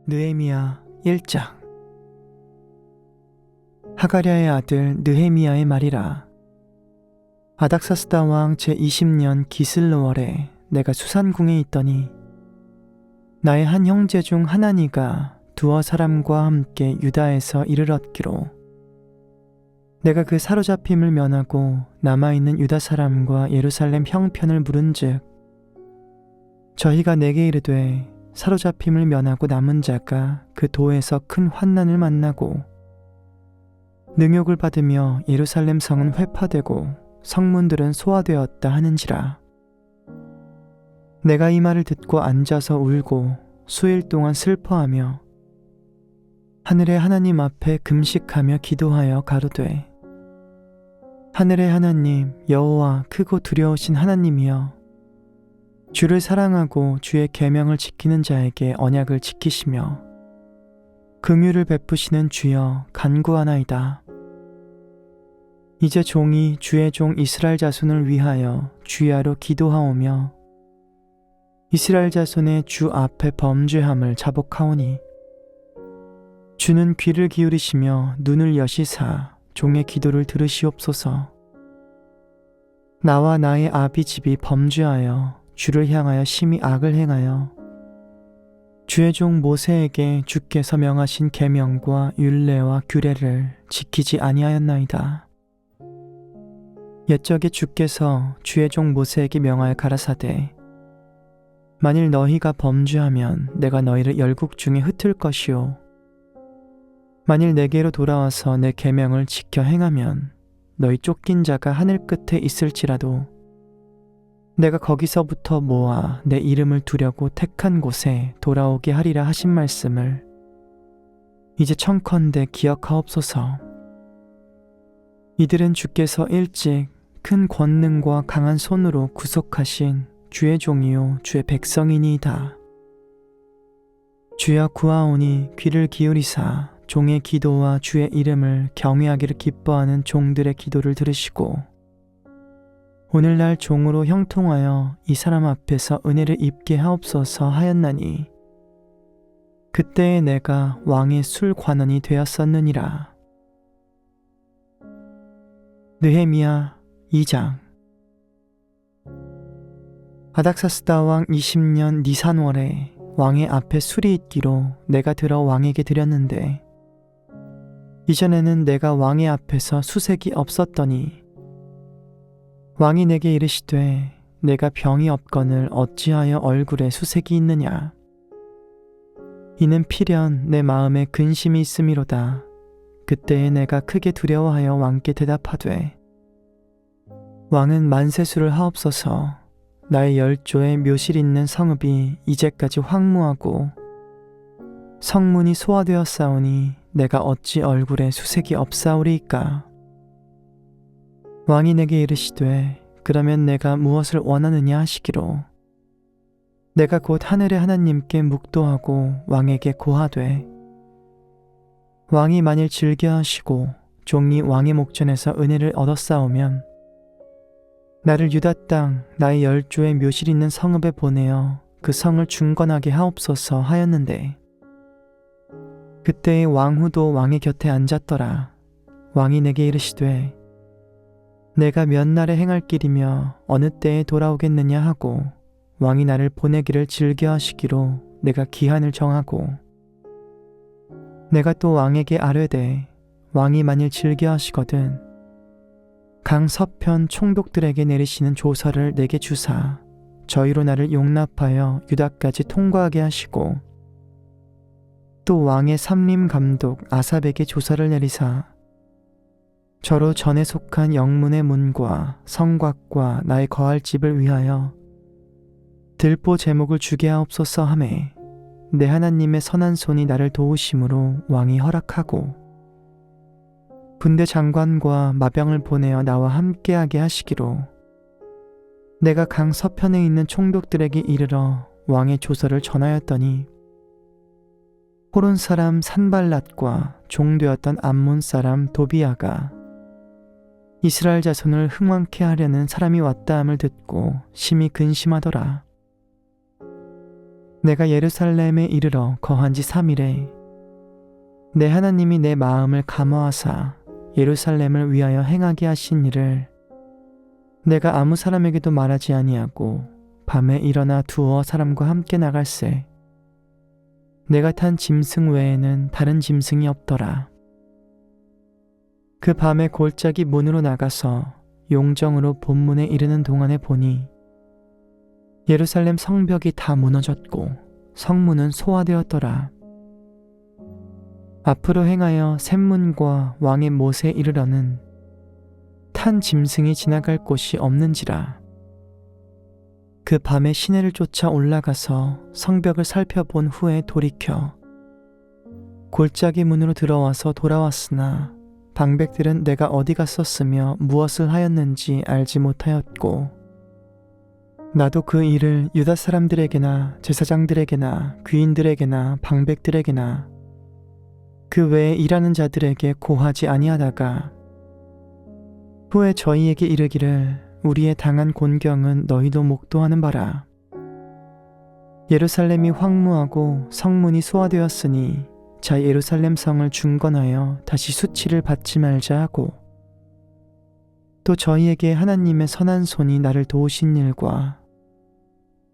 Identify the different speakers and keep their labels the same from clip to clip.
Speaker 1: 느헤미야 1장. 하가랴의 아들 느헤미야의 말이라. 아닥사스다 왕 제20년 기슬르월에 내가 수산궁에 있더니 나의 한 형제 중 하나니가 두어 사람과 함께 유다에서 이를 얻기로 내가 그 사로잡힘을 면하고 남아있는 유다 사람과 예루살렘 형편을 물은즉 저희가 내게 이르되 사로잡힘을 면하고 남은 자가 그 도에서 큰 환난을 만나고 능욕을 받으며 예루살렘 성은 회파되고 성문들은 소화되었다 하는지라. 내가 이 말을 듣고 앉아서 울고 수일 동안 슬퍼하며 하늘의 하나님 앞에 금식하며 기도하여 가로되 하늘의 하나님 여호와 크고 두려우신 하나님이여 주를 사랑하고 주의 계명을 지키는 자에게 언약을 지키시며 긍휼을 베푸시는 주여 간구하나이다. 이제 종이 주의 종 이스라엘 자손을 위하여 주야로 기도하오며 이스라엘 자손의 주 앞에 범죄함을 자복하오니 주는 귀를 기울이시며 눈을 여시사 종의 기도를 들으시옵소서. 나와 나의 아비 집이 범죄하여 주를 향하여 심히 악을 행하여 주의 종 모세에게 주께서 명하신 계명과 율례와 규례를 지키지 아니하였나이다. 옛적에 주께서 주의 종 모세에게 명하여 가라사대 만일 너희가 범죄하면 내가 너희를 열국 중에 흩을 것이요 만일 내게로 돌아와서 내 계명을 지켜 행하면 너희 쫓긴 자가 하늘 끝에 있을지라도 내가 거기서부터 모아 내 이름을 두려고 택한 곳에 돌아오게 하리라 하신 말씀을 이제 청컨대 기억하옵소서. 이들은 주께서 일찍 큰 권능과 강한 손으로 구속하신 주의 종이요 주의 백성이니이다. 주여 구하오니 귀를 기울이사 종의 기도와 주의 이름을 경외하기를 기뻐하는 종들의 기도를 들으시고 오늘날 종으로 형통하여 이 사람 앞에서 은혜를 입게 하옵소서 하였나니 그때에 내가 왕의 술관원이 되었었느니라. 느헤미야 2장. 아닥사스다 왕 20년 니산월에 왕의 앞에 술이 있기로 내가 들어 왕에게 드렸는데 이전에는 내가 왕의 앞에서 수색이 없었더니 왕이 내게 이르시되 내가 병이 없거늘 어찌하여 얼굴에 수색이 있느냐. 이는 필연 내 마음에 근심이 있음이로다. 그때에 내가 크게 두려워하여 왕께 대답하되 왕은 만세수를 하옵소서. 나의 10조의 묘실 있는 성읍이 이제까지 황무하고 성문이 소화되었사오니 내가 어찌 얼굴에 수색이 없사오리이까. 왕이 내게 이르시되 그러면 내가 무엇을 원하느냐 하시기로 내가 곧 하늘의 하나님께 묵도하고 왕에게 고하되 왕이 만일 즐겨하시고 종이 왕의 목전에서 은혜를 얻었사오면 나를 유다 땅 나의 10조의 묘실 있는 성읍에 보내어 그 성을 중건하게 하옵소서 하였는데 그때의 왕후도 왕의 곁에 앉았더라. 왕이 내게 이르시되 내가 몇 날에 행할 길이며 어느 때에 돌아오겠느냐 하고 왕이 나를 보내기를 즐겨하시기로 내가 기한을 정하고 내가 또 왕에게 아뢰되 왕이 만일 즐겨하시거든 강 서편 총독들에게 내리시는 조서를 내게 주사 저희로 나를 용납하여 유다까지 통과하게 하시고 또 왕의 삼림 감독 아삽에게 조서를 내리사 저로 전에 속한 영문의 문과 성곽과 나의 거할 집을 위하여 들보 제목을 주게 하옵소서 하매 내 하나님의 선한 손이 나를 도우심으로 왕이 허락하고 군대 장관과 마병을 보내어 나와 함께하게 하시기로 내가 강 서편에 있는 총독들에게 이르러 왕의 조서를 전하였더니 호론 사람 산발랏과 종되었던 암몬 사람 도비아가 이스라엘 자손을 흥왕케 하려는 사람이 왔다 함을 듣고 심히 근심하더라. 내가 예루살렘에 이르러 거한 지 3일에 내 하나님이 내 마음을 감화하사 예루살렘을 위하여 행하게 하신 일을 내가 아무 사람에게도 말하지 아니하고 밤에 일어나 두어 사람과 함께 나갈새 내가 탄 짐승 외에는 다른 짐승이 없더라. 그 밤에 골짜기 문으로 나가서 용정으로 본문에 이르는 동안에 보니 예루살렘 성벽이 다 무너졌고 성문은 소화되었더라. 앞으로 행하여 샘문과 왕의 못에 이르러는 탄 짐승이 지나갈 곳이 없는지라. 그 밤에 시내를 쫓아 올라가서 성벽을 살펴본 후에 돌이켜 골짜기 문으로 들어와서 돌아왔으나 방백들은 내가 어디 갔었으며 무엇을 하였는지 알지 못하였고 나도 그 일을 유다 사람들에게나 제사장들에게나 귀인들에게나 방백들에게나 그 외에 일하는 자들에게 고하지 아니하다가 후에 저희에게 이르기를 우리의 당한 곤경은 너희도 목도하는 바라. 예루살렘이 황무하고 성문이 소화되었으니 자 예루살렘 성을 중건하여 다시 수치를 받지 말자 하고 또 저희에게 하나님의 선한 손이 나를 도우신 일과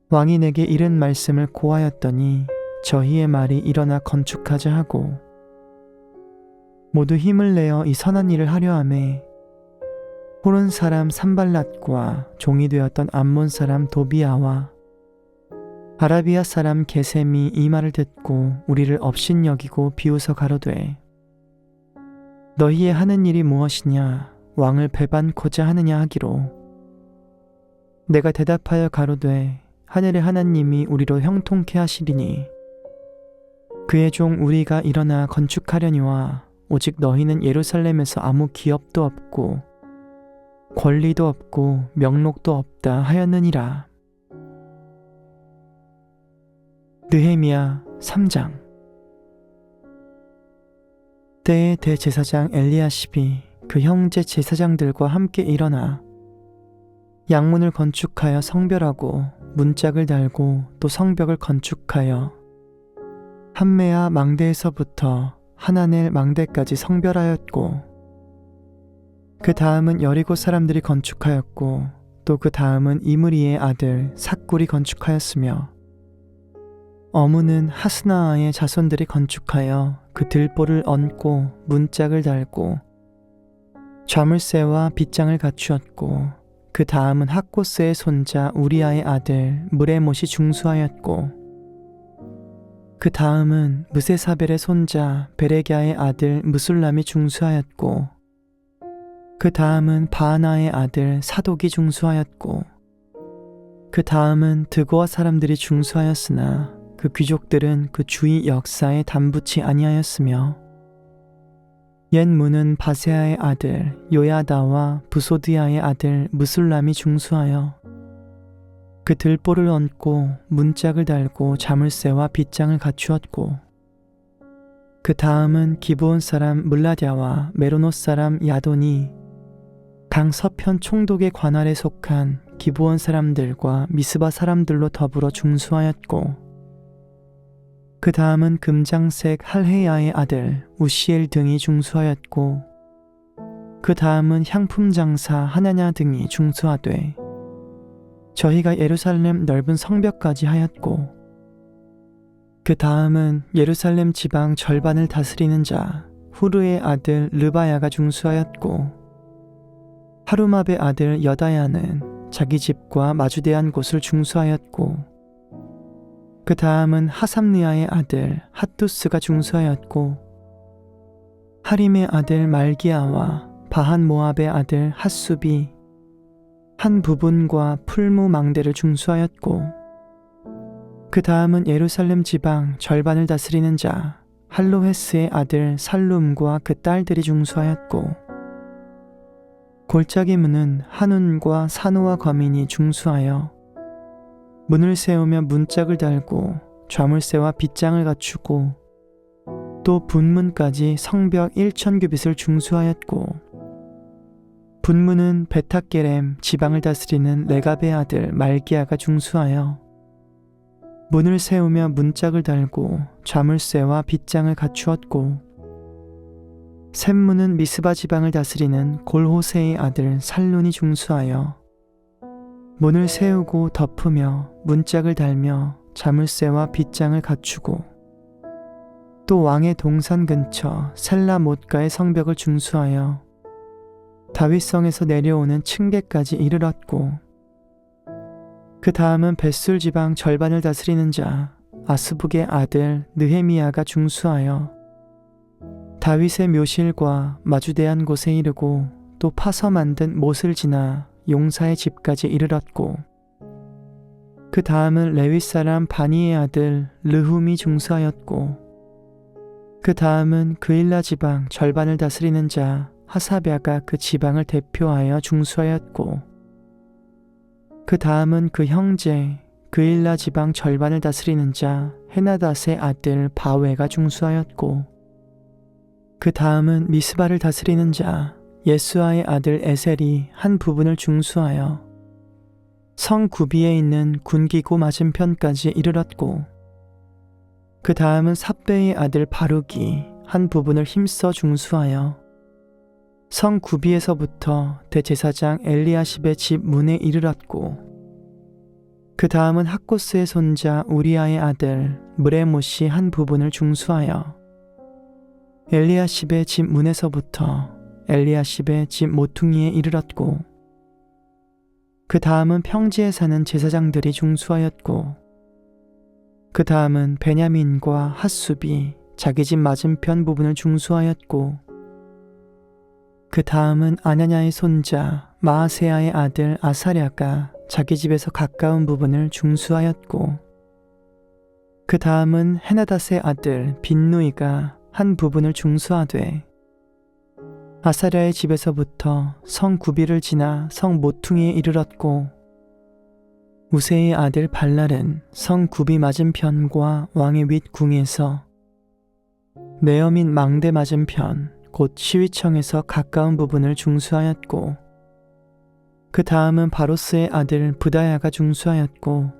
Speaker 1: 왕이 내게 이른 말씀을 고하였더니 저희의 말이 일어나 건축하자 하고 모두 힘을 내어 이 선한 일을 하려 하매 호론 사람 산발랏과 종이 되었던 암몬 사람 도비아와 아라비아 사람 게셈이 이 말을 듣고 우리를 업신여기고 비웃어 가로되 너희의 하는 일이 무엇이냐 왕을 배반코자 하느냐 하기로 내가 대답하여 가로되 하늘의 하나님이 우리로 형통케 하시리니 그의 종 우리가 일어나 건축하려니와 오직 너희는 예루살렘에서 아무 기업도 없고 권리도 없고 명록도 없다 하였느니라. 느헤미야 3장. 때에 대제사장 엘리야십이 그 형제 제사장들과 함께 일어나 양문을 건축하여 성별하고 문짝을 달고 또 성벽을 건축하여 함메아 망대에서부터 하나넬 망대까지 성별하였고 그 다음은 여리고 사람들이 건축하였고 또 그 다음은 이므리의 아들 삭굴이 건축하였으며 어무는 하스나아의 자손들이 건축하여 그 들보를 얹고 문짝을 달고 좌물쇠와 빗장을 갖추었고 그 다음은 학고스의 손자 우리아의 아들 무레못이 중수하였고 그 다음은 무세사벨의 손자 베레갸의 아들 무술람이 중수하였고 그 다음은 바하나의 아들 사독이 중수하였고 그 다음은 드고아 사람들이 중수하였으나 그 귀족들은 그 주의 역사에 담붙이 아니하였으며 옛 문은 바세아의 아들 요야다와 부소드야의 아들 무술람이 중수하여 그 들보를 얹고 문짝을 달고 자물쇠와 빗장을 갖추었고 그 다음은 기브온 사람 물라랴와 메로노 사람 야돈이 강 서편 총독의 관할에 속한 기브온 사람들과 미스바 사람들로 더불어 중수하였고 그 다음은 금장색 할헤야의 아들 우시엘 등이 중수하였고 그 다음은 향품 장사 하나냐 등이 중수하되 저희가 예루살렘 넓은 성벽까지 하였고 그 다음은 예루살렘 지방 절반을 다스리는 자 후르의 아들 르바야가 중수하였고 하루마베 아들 여다야는 자기 집과 마주대한 곳을 중수하였고 그 다음은 하삼느아의 아들 핫두스가 중수하였고 하림의 아들 말기야와 바한 모압의 아들 핫숲이 한 부분과 풀무 망대를 중수하였고 그 다음은 예루살렘 지방 절반을 다스리는 자 할로헤스의 아들 살룸과 그 딸들이 중수하였고 골짜기 문은 한운과 산호와 거민이 중수하여 문을 세우며 문짝을 달고 좌물쇠와 빗장을 갖추고 또 분문까지 성벽 1000규빗을 중수하였고 분문은 베타게렘 지방을 다스리는 레갑의 아들 말기야가 중수하여 문을 세우며 문짝을 달고 좌물쇠와 빗장을 갖추었고 샘문은 미스바 지방을 다스리는 골호세의 아들 살룬이 중수하여 문을 세우고 덮으며 문짝을 달며 자물쇠와 빗장을 갖추고 또 왕의 동산 근처 셀라못가의 성벽을 중수하여 다윗성에서 내려오는 층계까지 이르렀고 그 다음은 벳술 지방 절반을 다스리는 자 아스북의 아들 느헤미야가 중수하여 다윗의 묘실과 마주대한 곳에 이르고 또 파서 만든 못을 지나 용사의 집까지 이르렀고 그 다음은 레위 사람 바니의 아들 르훔이 중수하였고 그 다음은 그일라 지방 절반을 다스리는 자 하사랴가 그 지방을 대표하여 중수하였고 그 다음은 그 형제 그일라 지방 절반을 다스리는 자 헤나닷의 아들 바웨가 중수하였고 그 다음은 미스바를 다스리는 자 예수아의 아들 에셀이 한 부분을 중수하여 성 구비에 있는 군기고 맞은편까지 이르렀고 그 다음은 삽베의 아들 바룩이 한 부분을 힘써 중수하여 성 구비에서부터 대제사장 엘리야십의 집 문에 이르렀고 그 다음은 학고스의 손자 우리아의 아들 무레못이 한 부분을 중수하여 엘리야십의 집 문에서부터 엘리야십의 집 모퉁이에 이르렀고 그 다음은 평지에 사는 제사장들이 중수하였고 그 다음은 베냐민과 핫숲이 자기 집 맞은편 부분을 중수하였고 그 다음은 아냐냐의 손자 마아세야의 아들 아사랴가 자기 집에서 가까운 부분을 중수하였고 그 다음은 헤나닷의 아들 빈누이가 한 부분을 중수하되 아사랴의 집에서부터 성 구비를 지나 성 모퉁이에 이르렀고 우세의 아들 발랄은 성 구비 맞은편과 왕의 윗궁에서 네어민 망대 맞은편 곧 시위청에서 가까운 부분을 중수하였고 그 다음은 바로스의 아들 부다야가 중수하였고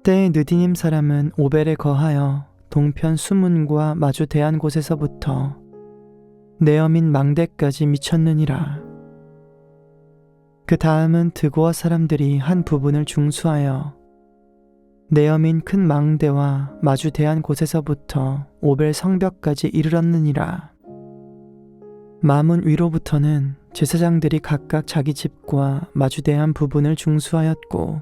Speaker 1: 때에 느디님 사람은 오벨에 거하여 동편 수문과 마주 대한 곳에서부터 네어민 망대까지 미쳤느니라. 그 다음은 드고아 사람들이 한 부분을 중수하여 네어민 큰 망대와 마주 대한 곳에서부터 오벨 성벽까지 이르렀느니라. 마문 위로부터는 제사장들이 각각 자기 집과 마주 대한 부분을 중수하였고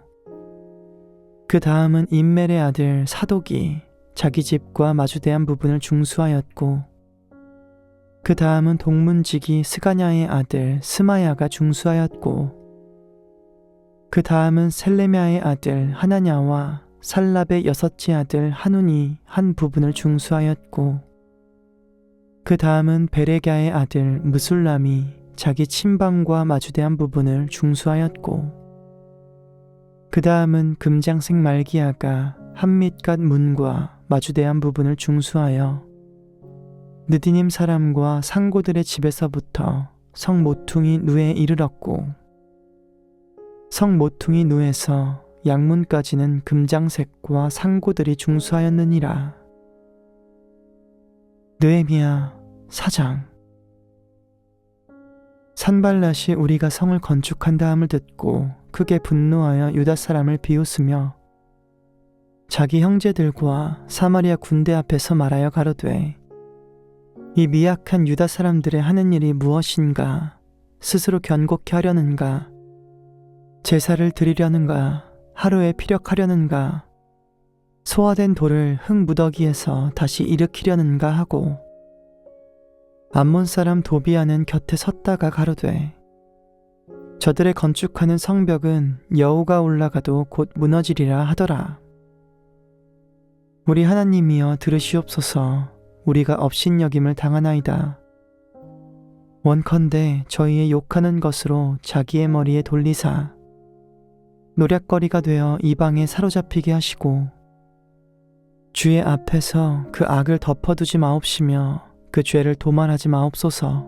Speaker 1: 그 다음은 임멜의 아들 사독이 자기 집과 마주 대한 부분을 중수하였고 그 다음은 동문지기 스가냐의 아들 스마야가 중수하였고 그 다음은 셀레미야의 아들 하나냐와 살랍의 여섯째 아들 하눈이 한 부분을 중수하였고 그 다음은 베레갸의 아들 무술람이 자기 침방과 마주대한 부분을 중수하였고 그 다음은 금장색 말기야가 한밑갓 문과 마주대한 부분을 중수하여 느디님 사람과 상고들의 집에서부터 성 모퉁이 누에 이르렀고 성 모퉁이 누에서 양문까지는 금장색과 상고들이 중수하였느니라. 느헤미야 4장. 산발랏이 우리가 성을 건축한다함을 듣고 크게 분노하여 유다 사람을 비웃으며 자기 형제들과 사마리아 군대 앞에서 말하여 가로되 이 미약한 유다 사람들의 하는 일이 무엇인가? 스스로 견고케 하려는가? 제사를 드리려는가? 하루에 피력하려는가? 소화된 돌을 흙무더기에서 다시 일으키려는가 하고 암몬 사람 도비아는 곁에 섰다가 가로되 저들의 건축하는 성벽은 여우가 올라가도 곧 무너지리라 하더라. 우리 하나님이여 들으시옵소서. 우리가 업신여김을 당하나이다. 원컨대 저희의 욕하는 것으로 자기의 머리에 돌리사 노략거리가 되어 이방에 사로잡히게 하시고 주의 앞에서 그 악을 덮어두지 마옵시며 그 죄를 도말하지 마옵소서.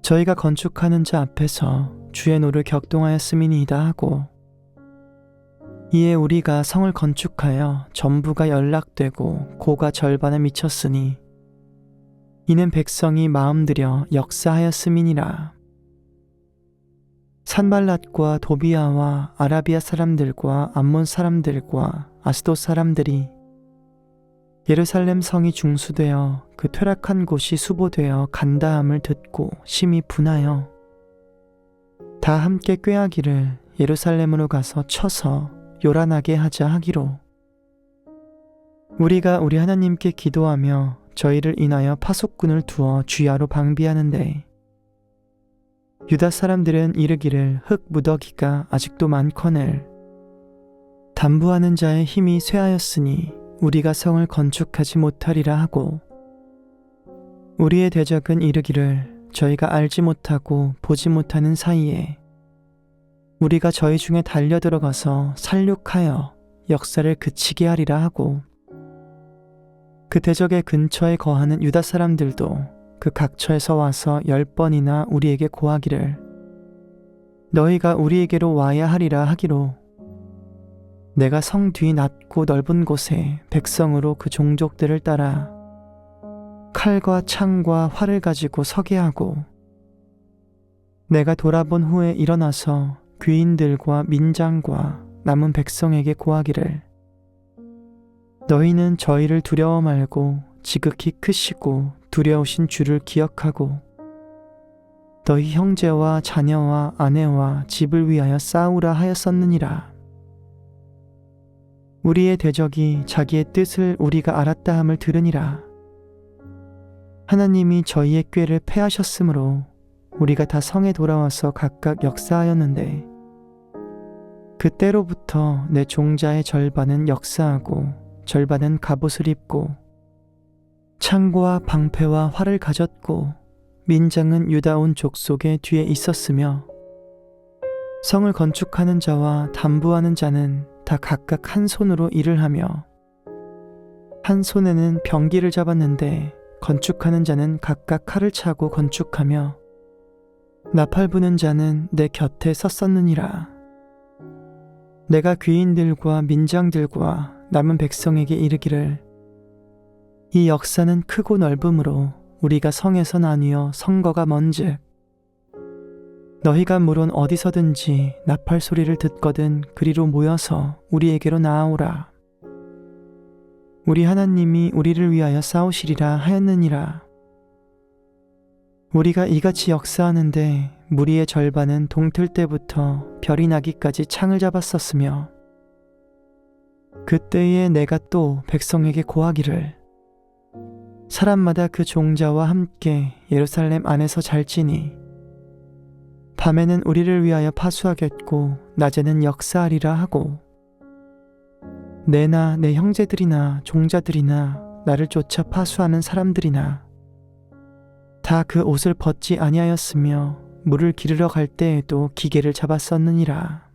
Speaker 1: 저희가 건축하는 자 앞에서 주의 노를 격동하였음이니이다 하고 이에 우리가 성을 건축하여 전부가 연락되고 고가 절반에 미쳤으니 이는 백성이 마음들여 역사하였음이니라. 산발랏과 도비아와 아라비아 사람들과 암몬 사람들과 아스돗 사람들이 예루살렘 성이 중수되어 그 퇴락한 곳이 수보되어 간다함을 듣고 심히 분하여 다 함께 꾀하기를 예루살렘으로 가서 쳐서 요란하게 하자 하기로, 우리가 우리 하나님께 기도하며 저희를 인하여 파속꾼을 두어 주야로 방비하는데 유다 사람들은 이르기를 흙 무더기가 아직도 많거늘 담부하는 자의 힘이 쇠하였으니 우리가 성을 건축하지 못하리라 하고, 우리의 대적은 이르기를 저희가 알지 못하고 보지 못하는 사이에 우리가 저희 중에 달려들어가서 살육하여 역사를 그치게 하리라 하고, 그 대적의 근처에 거하는 유다 사람들도 그 각처에서 와서 10번이나 우리에게 고하기를 너희가 우리에게로 와야 하리라 하기로, 내가 성 뒤 낮고 넓은 곳에 백성으로 그 종족들을 따라 칼과 창과 활을 가지고 서게 하고, 내가 돌아본 후에 일어나서 귀인들과 민장과 남은 백성에게 고하기를 너희는 저희를 두려워 말고 지극히 크시고 두려우신 주를 기억하고 너희 형제와 자녀와 아내와 집을 위하여 싸우라 하였었느니라. 우리의 대적이 자기의 뜻을 우리가 알았다 함을 들으니라. 하나님이 저희의 꾀를 패하셨으므로 우리가 다 성에 돌아와서 각각 역사하였는데, 그때로부터 내 종자의 절반은 역사하고 절반은 갑옷을 입고 창과 방패와 활을 가졌고 민장은 유다 온 족속의 뒤에 있었으며, 성을 건축하는 자와 담부하는 자는 다 각각 한 손으로 일을 하며 한 손에는 병기를 잡았는데 건축하는 자는 각각 칼을 차고 건축하며 나팔 부는 자는 내 곁에 섰었느니라. 내가 귀인들과 민장들과 남은 백성에게 이르기를 이 역사는 크고 넓음으로 우리가 성에서 나뉘어 성거가 먼즉 너희가 물론 어디서든지 나팔 소리를 듣거든 그리로 모여서 우리에게로 나아오라. 우리 하나님이 우리를 위하여 싸우시리라 하였느니라. 우리가 이같이 역사하는데 무리의 절반은 동틀 때부터 별이 나기까지 창을 잡았었으며, 그때에 내가 또 백성에게 고하기를 사람마다 그 종자와 함께 예루살렘 안에서 잘지니 밤에는 우리를 위하여 파수하겠고 낮에는 역사하리라 하고, 내나 내 형제들이나 종자들이나 나를 쫓아 파수하는 사람들이나 다 그 옷을 벗지 아니하였으며 물을 기르러 갈 때에도 기계를 잡았었느니라.